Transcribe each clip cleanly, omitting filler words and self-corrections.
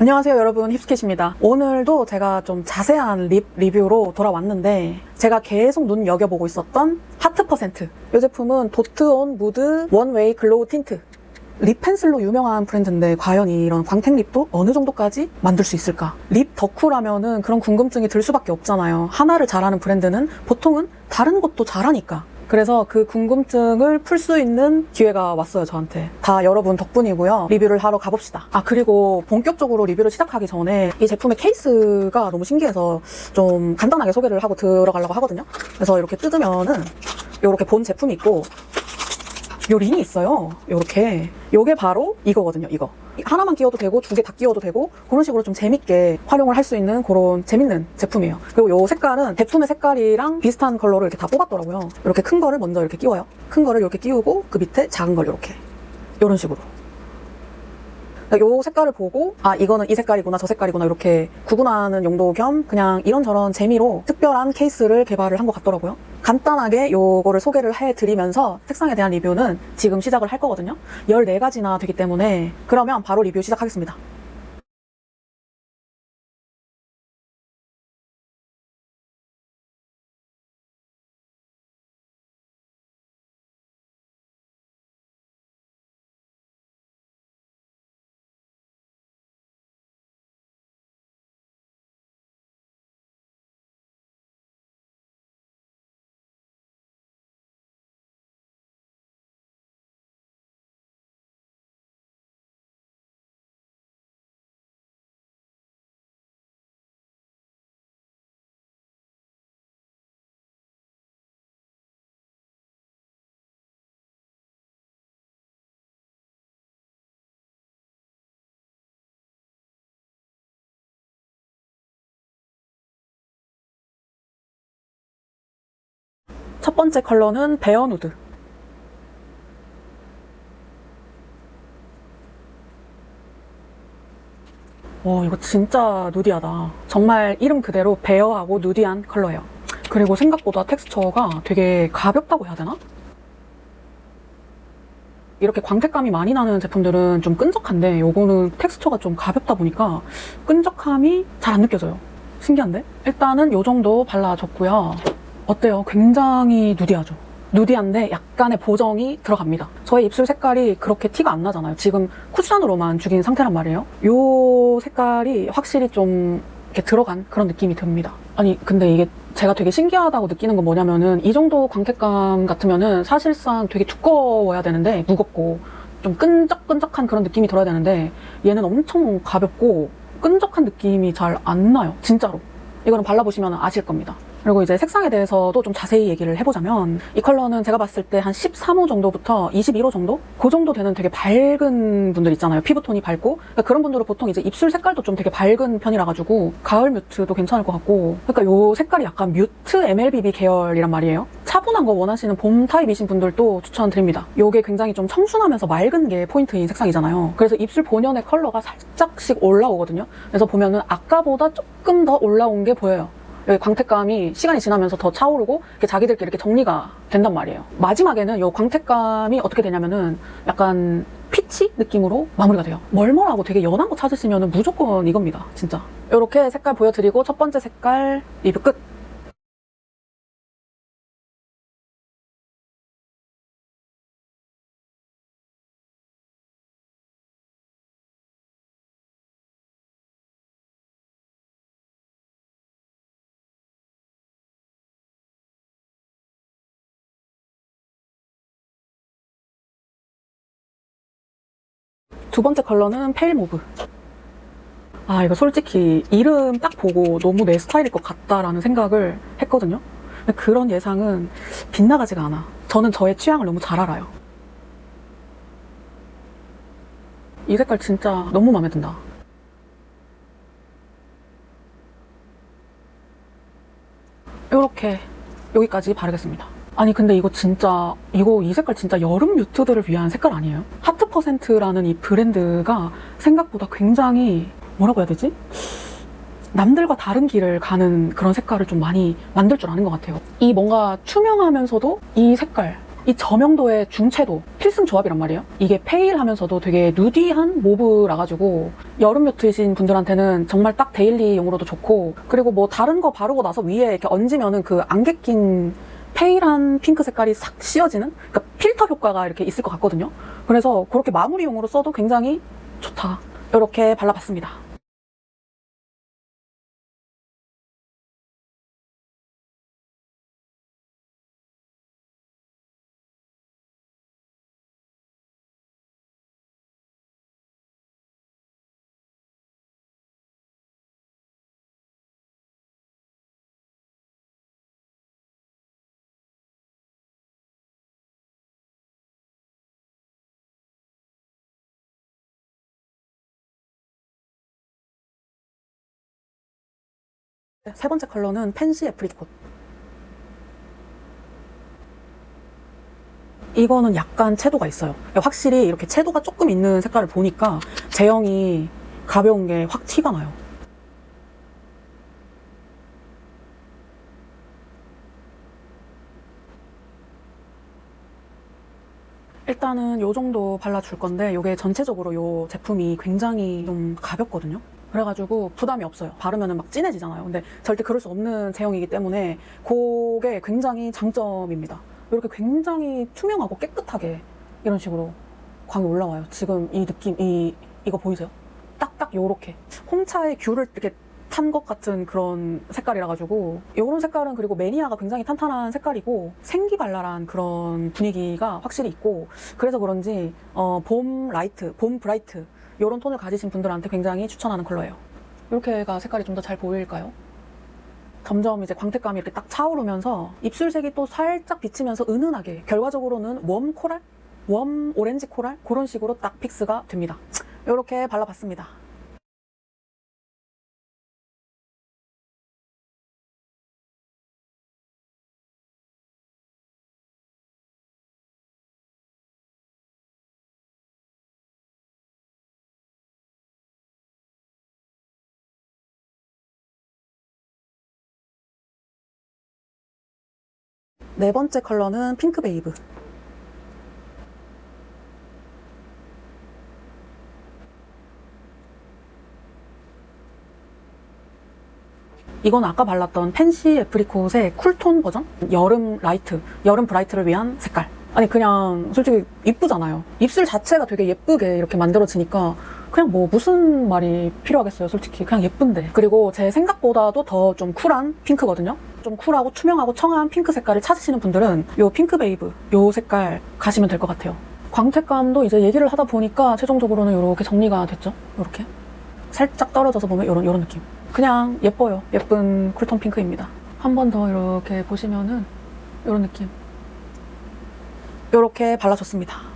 안녕하세요 여러분, 힙스킷입니다. 오늘도 제가 좀 자세한 립 리뷰로 돌아왔는데 제가 계속 눈여겨보고 있었던 하트 퍼센트, 이 제품은 도트온 무드 원웨이 글로우 틴트, 립 펜슬로 유명한 브랜드인데 과연 이런 광택 립도 어느 정도까지 만들 수 있을까? 립 덕후라면은 그런 궁금증이 들 수밖에 없잖아요. 하나를 잘하는 브랜드는 보통은 다른 것도 잘하니까. 그래서 그 궁금증을 풀 수 있는 기회가 왔어요, 저한테. 다 여러분 덕분이고요. 리뷰를 하러 가봅시다. 그리고 본격적으로 리뷰를 시작하기 전에 이 제품의 케이스가 너무 신기해서 좀 간단하게 소개를 하고 들어가려고 하거든요. 그래서 이렇게 뜯으면은 이렇게 본 제품이 있고 요 링이 있어요. 요렇게. 요게 바로 이거거든요, 이거. 하나만 끼워도 되고 두 개 다 끼워도 되고 그런 식으로 좀 재밌게 활용을 할 수 있는 그런 재밌는 제품이에요. 그리고 요 색깔은 제품의 색깔이랑 비슷한 컬러를 이렇게 다 뽑았더라고요. 이렇게 큰 거를 먼저 이렇게 끼워요. 큰 거를 이렇게 끼우고 그 밑에 작은 걸 이렇게. 요런 식으로. 요 색깔을 보고 이거는 이 색깔이구나 저 색깔이구나 이렇게 구분하는 용도 겸 그냥 이런저런 재미로 특별한 케이스를 개발을 한 것 같더라고요. 간단하게 요거를 소개를 해드리면서 색상에 대한 리뷰는 지금 시작을 할 거거든요. 14가지나 되기 때문에 그러면 바로 리뷰 시작하겠습니다. 첫 번째 컬러는 베어 누드. 이거 진짜 누디하다. 정말 이름 그대로 베어하고 누디한 컬러예요. 그리고 생각보다 텍스처가 되게 가볍다고 해야 되나? 이렇게 광택감이 많이 나는 제품들은 좀 끈적한데 요거는 텍스처가 좀 가볍다 보니까 끈적함이 잘 안 느껴져요. 신기한데? 일단은 요 정도 발라줬고요. 어때요? 굉장히 누디하죠? 누디한데 약간의 보정이 들어갑니다. 저의 입술 색깔이 그렇게 티가 안 나잖아요. 지금 쿠션으로만 죽인 상태란 말이에요. 요 색깔이 확실히 좀 이렇게 들어간 그런 느낌이 듭니다. 근데 이게 제가 되게 신기하다고 느끼는 건 뭐냐면은 이 정도 광택감 같으면은 사실상 되게 두꺼워야 되는데 무겁고 좀 끈적끈적한 그런 느낌이 들어야 되는데 얘는 엄청 가볍고 끈적한 느낌이 잘 안 나요. 진짜로. 이거는 발라보시면 아실 겁니다. 그리고 이제 색상에 대해서도 좀 자세히 얘기를 해보자면 이 컬러는 제가 봤을 때 한 13호 정도부터 21호 정도? 그 정도 되는 되게 밝은 분들 있잖아요. 피부톤이 밝고. 그러니까 그런 분들은 보통 이제 입술 색깔도 좀 되게 밝은 편이라 가지고 가을 뮤트도 괜찮을 것 같고, 그러니까 요 색깔이 약간 뮤트 MLBB 계열이란 말이에요. 차분한 거 원하시는 봄 타입이신 분들도 추천드립니다. 요게 굉장히 좀 청순하면서 맑은 게 포인트인 색상이잖아요. 그래서 입술 본연의 컬러가 살짝씩 올라오거든요. 그래서 보면은 아까보다 조금 더 올라온 게 보여요. 여기 광택감이 시간이 지나면서 더 차오르고 자기들끼리 이렇게 정리가 된단 말이에요. 마지막에는 이 광택감이 어떻게 되냐면은 약간 피치 느낌으로 마무리가 돼요. 멀멀하고 되게 연한 거 찾으시면 무조건 이겁니다. 진짜. 이렇게 색깔 보여드리고 첫 번째 색깔 리뷰 끝! 두 번째 컬러는 페일 모브. 이거 솔직히 이름 딱 보고 너무 내 스타일일 것 같다라는 생각을 했거든요. 근데 그런 예상은 빗나가지가 않아. 저는 저의 취향을 너무 잘 알아요. 이 색깔 진짜 너무 마음에 든다. 이렇게 여기까지 바르겠습니다. 근데 이거 진짜 이 색깔 진짜 여름 뮤트들을 위한 색깔 아니에요? 하트 퍼센트라는 이 브랜드가 생각보다 굉장히 뭐라고 해야 되지? 남들과 다른 길을 가는 그런 색깔을 좀 많이 만들 줄 아는 것 같아요. 이 뭔가 투명하면서도 이 색깔 이 저명도의 중채도 필승 조합이란 말이에요. 이게 페일 하면서도 되게 누디한 모브라 가지고 여름 뮤트이신 분들한테는 정말 딱 데일리용으로도 좋고, 그리고 뭐 다른 거 바르고 나서 위에 이렇게 얹으면은 그 안개 낀 페일한 핑크 색깔이 싹 씌워지는, 그러니까 필터 효과가 이렇게 있을 것 같거든요. 그래서 그렇게 마무리용으로 써도 굉장히 좋다. 이렇게 발라봤습니다. 세 번째 컬러는 펜시 애프리콧. 이거는 약간 채도가 있어요. 확실히 이렇게 채도가 조금 있는 색깔을 보니까 제형이 가벼운 게 확 티가 나요. 일단은 이 정도 발라줄 건데, 이게 전체적으로 이 제품이 굉장히 좀 가볍거든요. 그래가지고 부담이 없어요. 바르면 막 진해지잖아요. 근데 절대 그럴 수 없는 제형이기 때문에 그게 굉장히 장점입니다. 이렇게 굉장히 투명하고 깨끗하게 이런 식으로 광이 올라와요. 지금 이 느낌, 이거 보이세요? 딱딱 요렇게 홍차의 귤을 이렇게 탄 것 같은 그런 색깔이라 가지고, 이런 색깔은 그리고 매니아가 굉장히 탄탄한 색깔이고 생기발랄한 그런 분위기가 확실히 있고, 그래서 그런지 봄 라이트, 봄 브라이트 이런 톤을 가지신 분들한테 굉장히 추천하는 컬러예요. 이렇게가 색깔이 좀 더 잘 보일까요? 점점 이제 광택감이 이렇게 딱 차오르면서 입술색이 또 살짝 비치면서 은은하게, 결과적으로는 웜 코랄? 웜 오렌지 코랄? 그런 식으로 딱 픽스가 됩니다. 이렇게 발라봤습니다. 네 번째 컬러는 핑크 베이브. 이건 아까 발랐던 펜시 애프리콧의 쿨톤 버전? 여름 라이트, 여름 브라이트를 위한 색깔. 아니 그냥 솔직히 이쁘잖아요. 입술 자체가 되게 예쁘게 이렇게 만들어지니까 그냥 뭐 무슨 말이 필요하겠어요. 솔직히 그냥 예쁜데. 그리고 제 생각보다도 더 좀 쿨한 핑크거든요. 좀 쿨하고 투명하고 청한 핑크 색깔을 찾으시는 분들은 요 핑크 베이브, 요 색깔 가시면 될 것 같아요. 광택감도 이제 얘기를 하다 보니까 최종적으로는 이렇게 정리가 됐죠. 이렇게 살짝 떨어져서 보면 이런 느낌. 그냥 예뻐요. 예쁜 쿨톤 핑크입니다. 한 번 더 이렇게 보시면은 이런 느낌. 이렇게 발라줬습니다.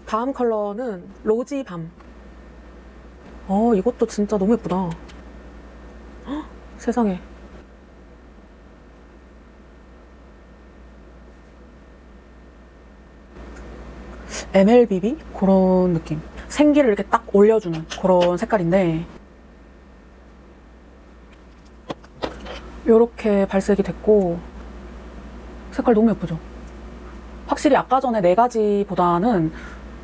다음 컬러는 로지 밤. 이것도 진짜 너무 예쁘다. 헉, 세상에. MLBB? 그런 느낌. 생기를 이렇게 딱 올려주는 그런 색깔인데, 이렇게 발색이 됐고, 색깔 너무 예쁘죠? 확실히 아까 전에 네 가지보다는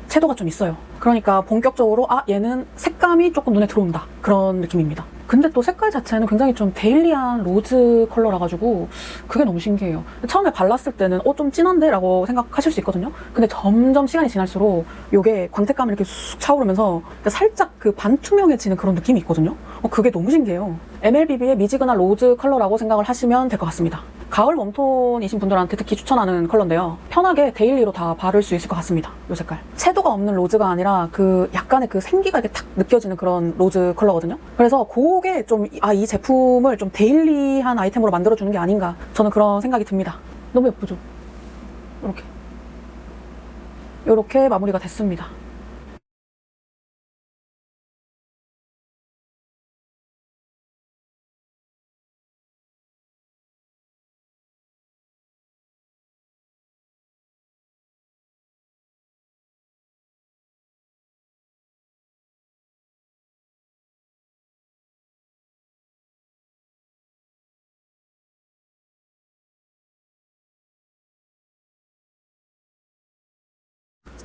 채도가 좀 있어요. 그러니까 본격적으로 얘는 색감이 조금 눈에 들어온다, 그런 느낌입니다. 근데 또 색깔 자체는 굉장히 좀 데일리한 로즈 컬러라 가지고 그게 너무 신기해요. 처음에 발랐을 때는 좀 진한데? 라고 생각하실 수 있거든요. 근데 점점 시간이 지날수록 이게 광택감이 이렇게 쑥 차오르면서 살짝 그 반투명해지는 그런 느낌이 있거든요. 그게 너무 신기해요. MLBB의 미지근한 로즈 컬러라고 생각을 하시면 될 것 같습니다. 가을 웜톤이신 분들한테 특히 추천하는 컬러인데요. 편하게 데일리로 다 바를 수 있을 것 같습니다. 이 색깔. 채도가 없는 로즈가 아니라 그 약간의 그 생기가 이렇게 탁 느껴지는 그런 로즈 컬러거든요. 그래서 그게 좀 이 제품을 좀 데일리한 아이템으로 만들어주는 게 아닌가, 저는 그런 생각이 듭니다. 너무 예쁘죠? 이렇게 마무리가 됐습니다.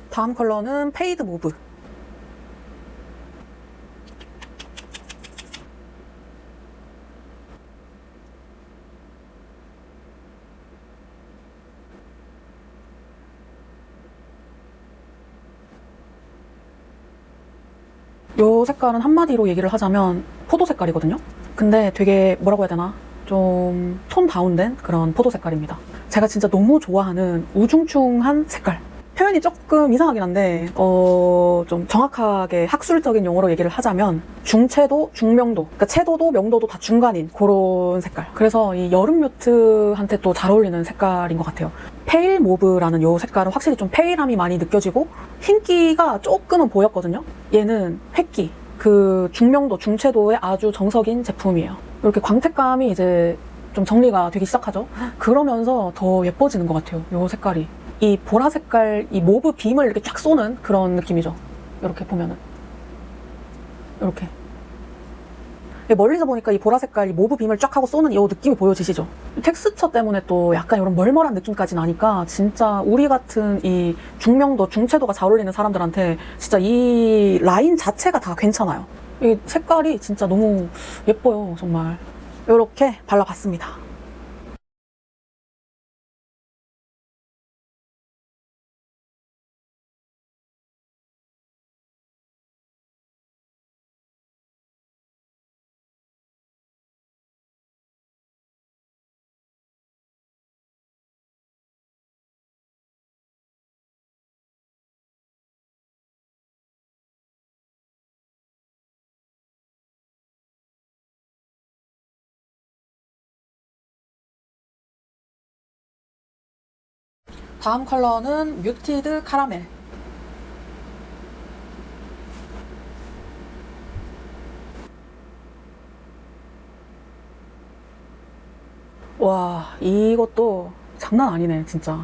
다음 컬러는 페이드 모브. 요 색깔은 한마디로 얘기를 하자면 포도 색깔이거든요. 근데 되게 뭐라고 해야 되나, 좀 톤 다운된 그런 포도 색깔입니다. 제가 진짜 너무 좋아하는 우중충한 색깔. 표현이 조금 이상하긴 한데 좀 정확하게 학술적인 용어로 얘기를 하자면 중채도, 중명도, 그러니까 채도도 명도도 다 중간인 그런 색깔. 그래서 이 여름 뮤트한테 또 잘 어울리는 색깔인 것 같아요. 페일 모브라는 요 색깔은 확실히 좀 페일함이 많이 느껴지고 흰기가 조금은 보였거든요. 얘는 획기, 그 중명도, 중채도의 아주 정석인 제품이에요. 이렇게 광택감이 이제 좀 정리가 되기 시작하죠. 그러면서 더 예뻐지는 것 같아요, 요 색깔이. 이 보라 색깔, 이 모브 빔을 이렇게 쫙 쏘는 그런 느낌이죠. 이렇게 보면은. 이렇게. 멀리서 보니까 이 보라 색깔, 이 모브 빔을 쫙 하고 쏘는 이 느낌이 보여지시죠? 텍스처 때문에 또 약간 이런 멀멀한 느낌까지 나니까 진짜 우리 같은 이 중명도, 중채도가 잘 어울리는 사람들한테 진짜 이 라인 자체가 다 괜찮아요. 이 색깔이 진짜 너무 예뻐요, 정말. 이렇게 발라봤습니다. 다음 컬러는 뮤티드 카라멜. 와, 이것도 장난 아니네, 진짜.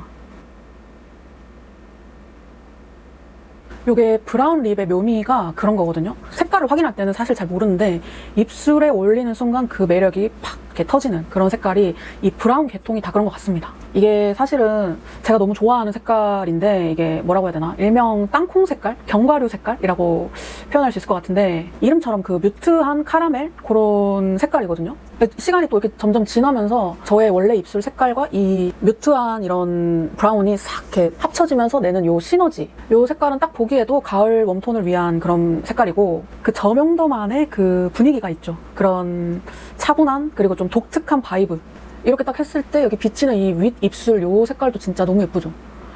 요게 브라운 립의 묘미가 그런 거거든요. 색깔을 확인할 때는 사실 잘 모르는데 입술에 올리는 순간 그 매력이 팍 이렇게 터지는 그런 색깔이 이 브라운 계통이 다 그런 것 같습니다. 이게 사실은 제가 너무 좋아하는 색깔인데 이게 뭐라고 해야 되나, 일명 땅콩 색깔? 견과류 색깔이라고 표현할 수 있을 것 같은데 이름처럼 그 뮤트한 카라멜 그런 색깔이거든요. 시간이 또 이렇게 점점 지나면서 저의 원래 입술 색깔과 이 뮤트한 이런 브라운이 싹 이렇게 합쳐지면서 내는 요 시너지, 요 색깔은 딱 보기에도 가을 웜톤을 위한 그런 색깔이고 그 저명도만의 그 분위기가 있죠. 그런 차분한 그리고 좀 독특한 바이브, 이렇게 딱 했을 때 여기 비치는 이 윗 입술 요 색깔도 진짜 너무 예쁘죠.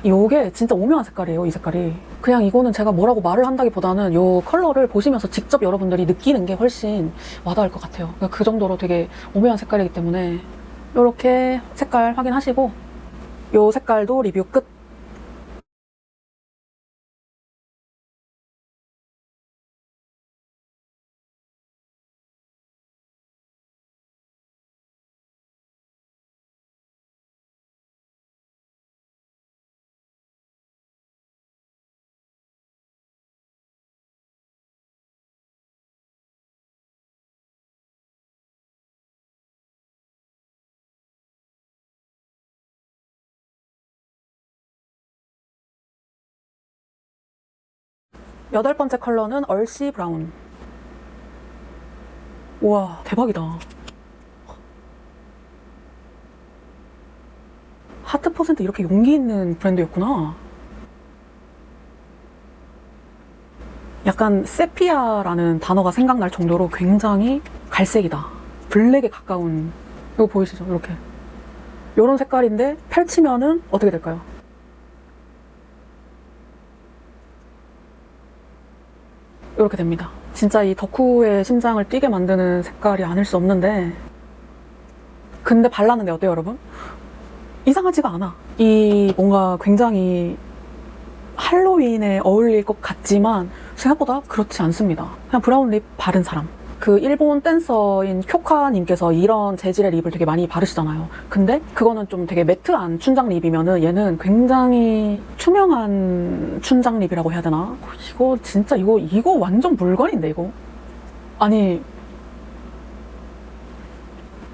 요게 진짜 오묘한 색깔이에요, 이 색깔이. 그냥 이거는 제가 뭐라고 말을 한다기보다는 요 컬러를 보시면서 직접 여러분들이 느끼는 게 훨씬 와닿을 것 같아요. 그러니까 그 정도로 되게 오묘한 색깔이기 때문에 요렇게 색깔 확인하시고 요 색깔도 리뷰 끝. 여덟 번째 컬러는 얼씨 브라운. 우와, 대박이다. 하트 퍼센트 이렇게 용기 있는 브랜드였구나. 약간 세피아라는 단어가 생각날 정도로 굉장히 갈색이다. 블랙에 가까운, 이거 보이시죠? 이렇게. 이런 색깔인데 펼치면은 어떻게 될까요? 이렇게 됩니다. 진짜 이 덕후의 심장을 뛰게 만드는 색깔이 아닐 수 없는데, 근데 발랐는데 어때요, 여러분? 이상하지가 않아. 이 뭔가 굉장히 할로윈에 어울릴 것 같지만 생각보다 그렇지 않습니다. 그냥 브라운 립 바른 사람. 그 일본 댄서인 쿄카님께서 이런 재질의 립을 되게 많이 바르시잖아요. 근데 그거는 좀 되게 매트한 춘장 립이면은 얘는 굉장히 투명한 춘장 립이라고 해야 되나? 이거 진짜 이거 완전 물건인데, 이거. 아니,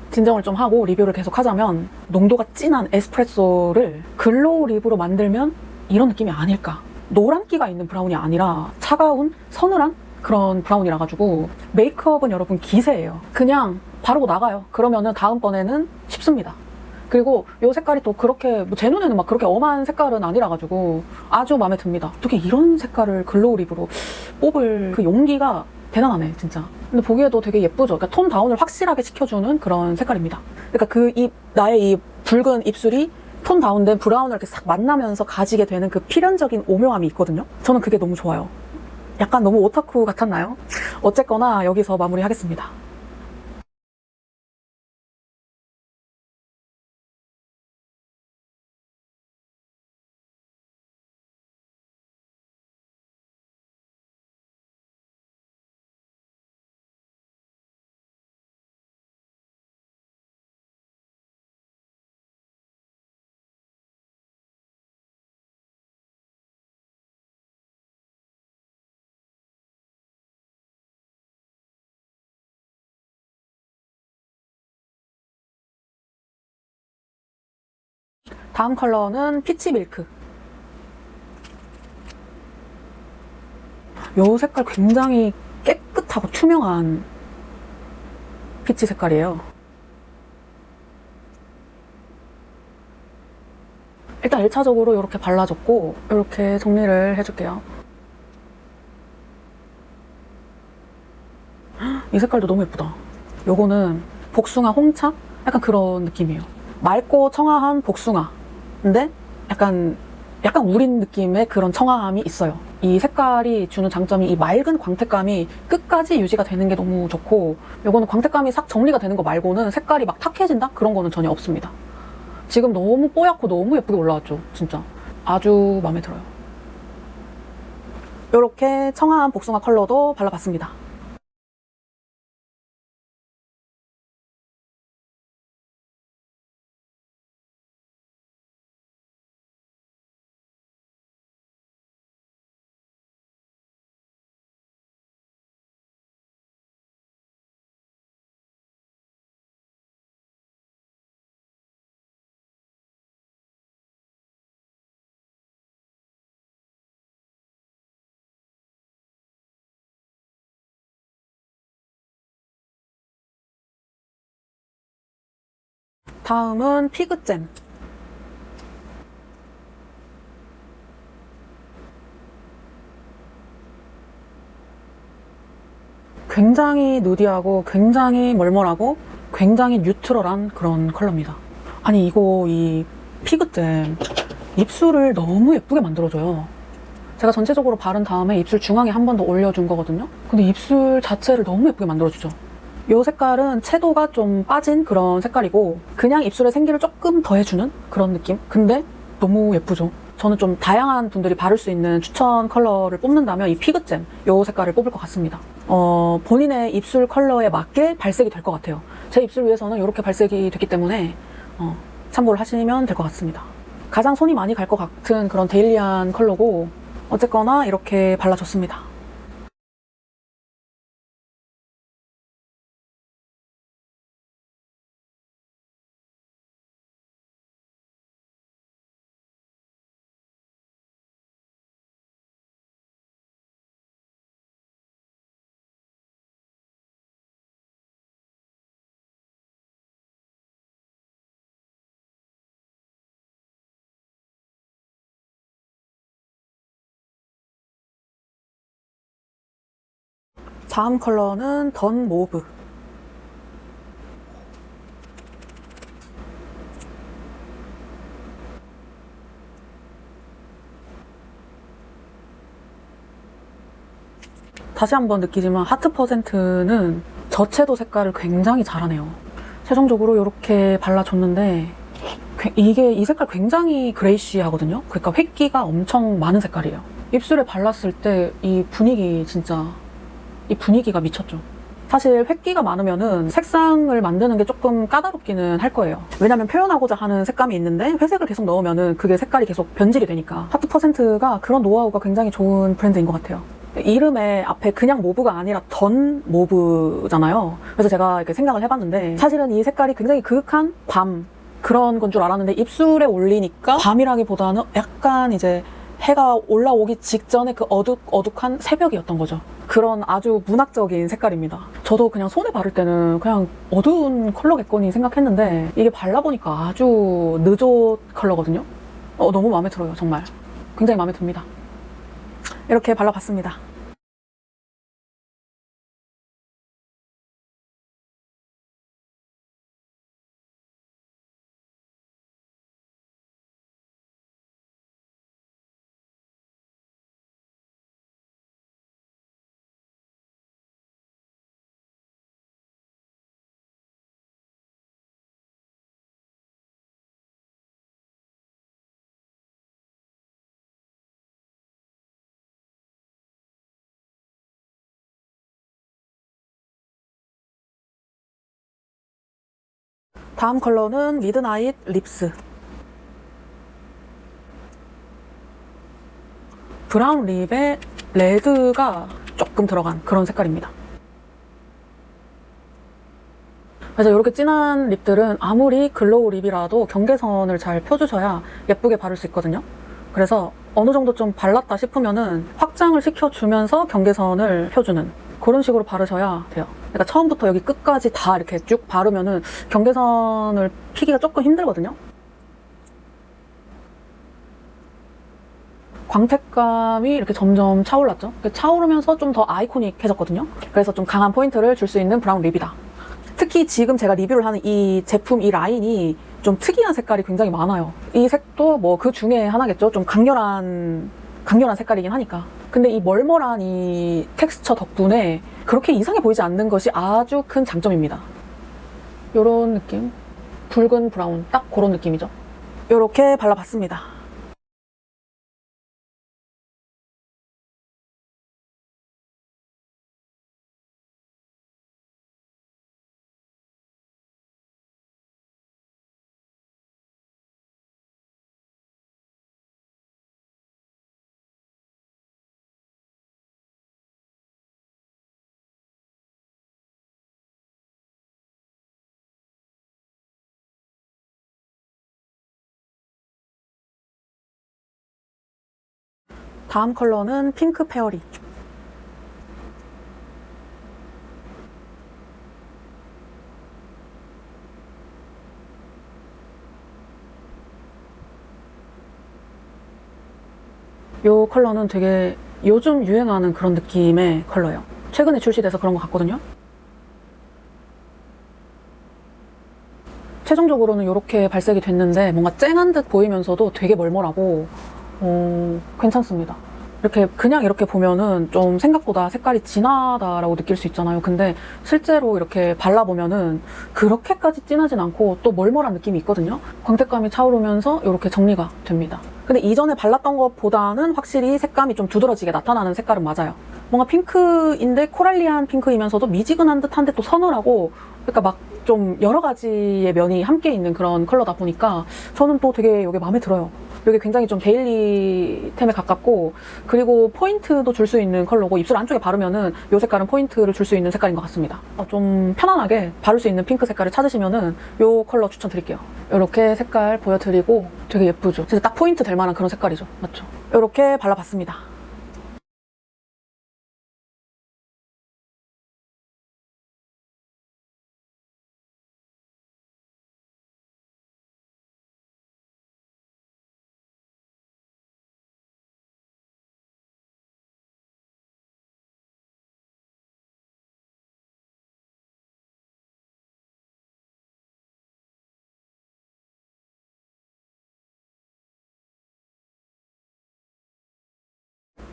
진정을 좀 하고 리뷰를 계속 하자면 농도가 진한 에스프레소를 글로우 립으로 만들면 이런 느낌이 아닐까. 노란기가 있는 브라운이 아니라 차가운 서늘한 그런 브라운이라 가지고 메이크업은 여러분 기세예요. 그냥 바르고 나가요. 그러면은 다음번에는 쉽습니다. 그리고 이 색깔이 또 그렇게 제 눈에는 막 그렇게 엄한 색깔은 아니라 가지고 아주 마음에 듭니다. 어떻게 이런 색깔을 글로우 립으로 뽑을 그 용기가 대단하네 진짜. 근데 보기에도 되게 예쁘죠. 그러니까 톤 다운을 확실하게 시켜주는 그런 색깔입니다. 그러니까 나의 이 붉은 입술이 톤 다운된 브라운을 이렇게 싹 만나면서 가지게 되는 그 필연적인 오묘함이 있거든요. 저는 그게 너무 좋아요. 약간 너무 오타쿠 같았나요? 어쨌거나 여기서 마무리하겠습니다. 다음 컬러는 피치 밀크. 이 색깔 굉장히 깨끗하고 투명한 피치 색깔이에요. 일단 1차적으로 이렇게 발라줬고 이렇게 정리를 해줄게요. 이 색깔도 너무 예쁘다. 요거는 복숭아 홍차? 약간 그런 느낌이에요. 맑고 청아한 복숭아. 근데 약간 우린 느낌의 그런 청아함이 있어요. 이 색깔이 주는 장점이 이 맑은 광택감이 끝까지 유지가 되는 게 너무 좋고, 요거는 광택감이 싹 정리가 되는 거 말고는 색깔이 막 탁해진다? 그런 거는 전혀 없습니다. 지금 너무 뽀얗고 너무 예쁘게 올라왔죠. 진짜 아주 마음에 들어요. 이렇게 청아한 복숭아 컬러도 발라봤습니다. 다음은 피그잼. 굉장히 누디하고 굉장히 멀멀하고 굉장히 뉴트럴한 그런 컬러입니다. 아니 이 피그잼 입술을 너무 예쁘게 만들어줘요. 제가 전체적으로 바른 다음에 입술 중앙에 한 번 더 올려준 거거든요. 근데 입술 자체를 너무 예쁘게 만들어주죠. 이 색깔은 채도가 좀 빠진 그런 색깔이고 그냥 입술에 생기를 조금 더 해주는 그런 느낌? 근데 너무 예쁘죠? 저는 좀 다양한 분들이 바를 수 있는 추천 컬러를 뽑는다면 이 피그잼 이 색깔을 뽑을 것 같습니다. 본인의 입술 컬러에 맞게 발색이 될 것 같아요. 제 입술 위에서는 이렇게 발색이 됐기 때문에 참고를 하시면 될 것 같습니다. 가장 손이 많이 갈 것 같은 그런 데일리한 컬러고 어쨌거나 이렇게 발라줬습니다. 다음 컬러는 던 모브. 다시 한번 느끼지만 하트 퍼센트는 저채도 색깔을 굉장히 잘하네요. 최종적으로 이렇게 발라줬는데 이 색깔 굉장히 그레이시하거든요. 그러니까 획기가 엄청 많은 색깔이에요. 입술에 발랐을 때 이 분위기가 미쳤죠. 사실 획기가 많으면은 색상을 만드는 게 조금 까다롭기는 할 거예요. 왜냐면 표현하고자 하는 색감이 있는데 회색을 계속 넣으면은 그게 색깔이 계속 변질이 되니까. 하트 퍼센트가 그런 노하우가 굉장히 좋은 브랜드인 것 같아요. 이름에 앞에 그냥 모브가 아니라 던 모브잖아요. 그래서 제가 이렇게 생각을 해봤는데 사실은 이 색깔이 굉장히 그윽한 밤 그런 건 줄 알았는데 입술에 올리니까 밤이라기보다는 약간 이제 해가 올라오기 직전에 그 어둑어둑한 새벽이었던 거죠. 그런 아주 문학적인 색깔입니다. 저도 그냥 손에 바를 때는 그냥 어두운 컬러겠거니 생각했는데 이게 발라보니까 아주 느조 컬러거든요. 너무 마음에 들어요. 정말 굉장히 마음에 듭니다. 이렇게 발라봤습니다. 다음 컬러는 미드나잇 립스. 브라운 립에 레드가 조금 들어간 그런 색깔입니다. 그래서 이렇게 진한 립들은 아무리 글로우 립이라도 경계선을 잘 펴주셔야 예쁘게 바를 수 있거든요. 그래서 어느 정도 좀 발랐다 싶으면은 확장을 시켜주면서 경계선을 펴주는 그런 식으로 바르셔야 돼요. 그러니까 처음부터 여기 끝까지 다 이렇게 쭉 바르면은 경계선을 피기가 조금 힘들거든요. 광택감이 이렇게 점점 차올랐죠. 차오르면서 좀 더 아이코닉해졌거든요. 그래서 좀 강한 포인트를 줄 수 있는 브라운 립이다. 특히 지금 제가 리뷰를 하는 이 제품, 이 라인이 좀 특이한 색깔이 굉장히 많아요. 이 색도 뭐 그 중에 하나겠죠. 좀 강렬한 색깔이긴 하니까. 근데 이 멀멀한 이 텍스처 덕분에 그렇게 이상해 보이지 않는 것이 아주 큰 장점입니다. 요런 느낌? 붉은 브라운, 딱 그런 느낌이죠. 요렇게 발라봤습니다. 다음 컬러는 핑크 페어리. 이 컬러는 되게 요즘 유행하는 그런 느낌의 컬러예요. 최근에 출시돼서 그런 것 같거든요. 최종적으로는 이렇게 발색이 됐는데 뭔가 쨍한 듯 보이면서도 되게 멀멀하고 괜찮습니다. 그냥 이렇게 보면은 좀 생각보다 색깔이 진하다라고 느낄 수 있잖아요. 근데 실제로 이렇게 발라보면은 그렇게까지 진하진 않고 또 멀멀한 느낌이 있거든요. 광택감이 차오르면서 이렇게 정리가 됩니다. 근데 이전에 발랐던 것보다는 확실히 색감이 좀 두드러지게 나타나는 색깔은 맞아요. 뭔가 핑크인데 코랄리한 핑크이면서도 미지근한 듯한데 또 서늘하고, 그러니까 막 좀 여러 가지의 면이 함께 있는 그런 컬러다 보니까 저는 또 되게 이게 마음에 들어요. 이게 굉장히 좀 데일리템에 가깝고, 그리고 포인트도 줄 수 있는 컬러고, 입술 안쪽에 바르면은 이 색깔은 포인트를 줄 수 있는 색깔인 것 같습니다. 좀 편안하게 바를 수 있는 핑크 색깔을 찾으시면은 이 컬러 추천드릴게요. 이렇게 색깔 보여드리고 되게 예쁘죠? 진짜 딱 포인트 될 만한 그런 색깔이죠. 맞죠? 이렇게 발라봤습니다.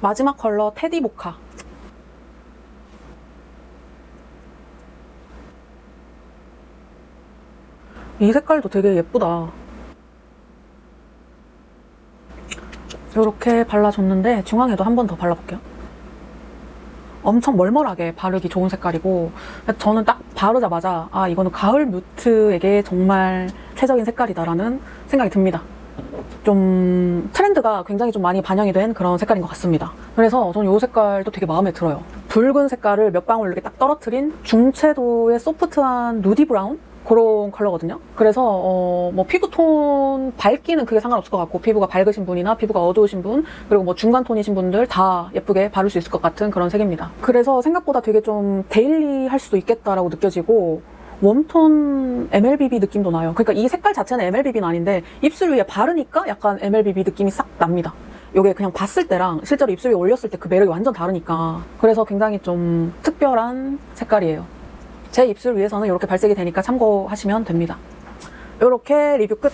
마지막 컬러 테디 모카. 이 색깔도 되게 예쁘다. 이렇게 발라줬는데 중앙에도 한 번 더 발라볼게요. 엄청 멀멀하게 바르기 좋은 색깔이고, 저는 딱 바르자마자 아, 이거는 가을 뮤트에게 정말 최적인 색깔이다라는 생각이 듭니다. 좀 트렌드가 굉장히 좀 많이 반영이 된 그런 색깔인 것 같습니다. 그래서 저는 이 색깔도 되게 마음에 들어요. 붉은 색깔을 몇 방울 이렇게 딱 떨어뜨린 중채도의 소프트한 누디 브라운? 그런 컬러거든요. 그래서 뭐 피부톤 밝기는 크게 상관없을 것 같고, 피부가 밝으신 분이나 피부가 어두우신 분, 그리고 뭐 중간 톤이신 분들 다 예쁘게 바를 수 있을 것 같은 그런 색입니다. 그래서 생각보다 되게 좀 데일리 할 수도 있겠다라고 느껴지고, 웜톤 MLBB 느낌도 나요. 그러니까 이 색깔 자체는 MLBB는 아닌데 입술 위에 바르니까 약간 MLBB 느낌이 싹 납니다. 이게 그냥 봤을 때랑 실제로 입술 위에 올렸을 때 그 매력이 완전 다르니까, 그래서 굉장히 좀 특별한 색깔이에요. 제 입술 위에서는 이렇게 발색이 되니까 참고하시면 됩니다. 이렇게 리뷰 끝.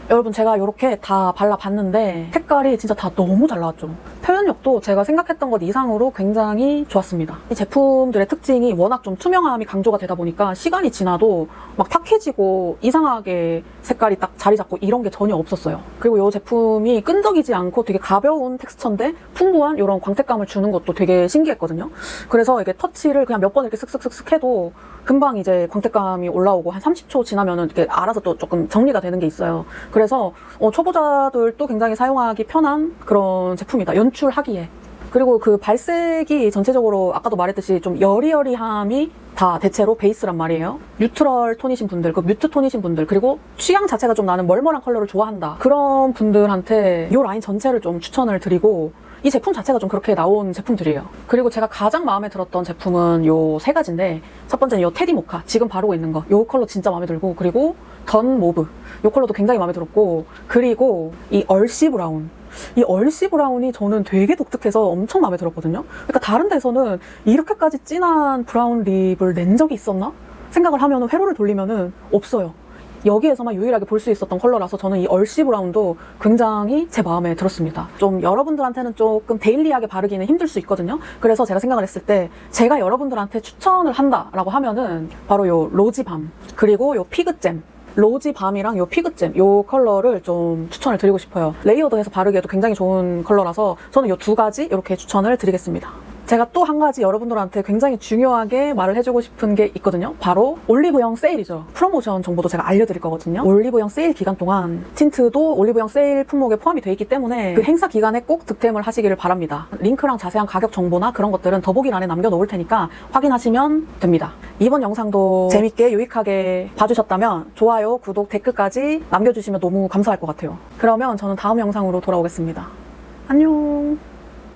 여러분, 제가 이렇게 다 발라봤는데 색깔이 진짜 다 너무 잘 나왔죠. 표현력도 제가 생각했던 것 이상으로 굉장히 좋았습니다. 이 제품들의 특징이 워낙 좀 투명함이 강조가 되다 보니까 시간이 지나도 막 탁해지고 이상하게 색깔이 딱 자리 잡고 이런 게 전혀 없었어요. 그리고 이 제품이 끈적이지 않고 되게 가벼운 텍스처인데 풍부한 이런 광택감을 주는 것도 되게 신기했거든요. 그래서 이게 터치를 그냥 몇 번 이렇게 슥슥슥슥 해도 금방 이제 광택감이 올라오고 한 30초 지나면은 이렇게 알아서 또 조금 정리가 되는 게 있어요. 그래서 초보자들도 굉장히 사용하기 편한 그런 제품이다. 연출하기에. 그리고 그 발색이 전체적으로 아까도 말했듯이 좀 여리여리함이 다 대체로 베이스란 말이에요. 뉴트럴 톤이신 분들, 그 뮤트 톤이신 분들, 그리고 취향 자체가 좀 나는 멀멀한 컬러를 좋아한다, 그런 분들한테 이 라인 전체를 좀 추천을 드리고, 이 제품 자체가 좀 그렇게 나온 제품들이에요. 그리고 제가 가장 마음에 들었던 제품은 요 세 가지인데, 첫 번째는 요 테디 모카, 지금 바르고 있는 거, 요 컬러 진짜 마음에 들고, 그리고 던 모브, 요 컬러도 굉장히 마음에 들었고, 그리고 이 얼씨 브라운, 이 얼씨 브라운이 저는 되게 독특해서 엄청 마음에 들었거든요. 그러니까 다른 데서는 이렇게까지 진한 브라운 립을 낸 적이 있었나 생각을 하면 회로를 돌리면은 없어요. 여기에서만 유일하게 볼 수 있었던 컬러라서 저는 이 얼씨 브라운도 굉장히 제 마음에 들었습니다. 좀 여러분들한테는 조금 데일리하게 바르기는 힘들 수 있거든요. 그래서 제가 생각을 했을 때 제가 여러분들한테 추천을 한다라고 하면은 바로 요 로지밤, 그리고 요 피그잼, 로지밤이랑 요 피그잼, 요 컬러를 좀 추천을 드리고 싶어요. 레이어드해서 바르기에도 굉장히 좋은 컬러라서 저는 요 두 가지 이렇게 추천을 드리겠습니다. 제가 또 한 가지 여러분들한테 굉장히 중요하게 말을 해주고 싶은 게 있거든요. 바로 올리브영 세일이죠. 프로모션 정보도 제가 알려드릴 거거든요. 올리브영 세일 기간 동안 틴트도 올리브영 세일 품목에 포함이 되어 있기 때문에 그 행사 기간에 꼭 득템을 하시기를 바랍니다. 링크랑 자세한 가격 정보나 그런 것들은 더보기란에 남겨놓을 테니까 확인하시면 됩니다. 이번 영상도 재밌게 유익하게 봐주셨다면 좋아요, 구독, 댓글까지 남겨주시면 너무 감사할 것 같아요. 그러면 저는 다음 영상으로 돌아오겠습니다. 안녕.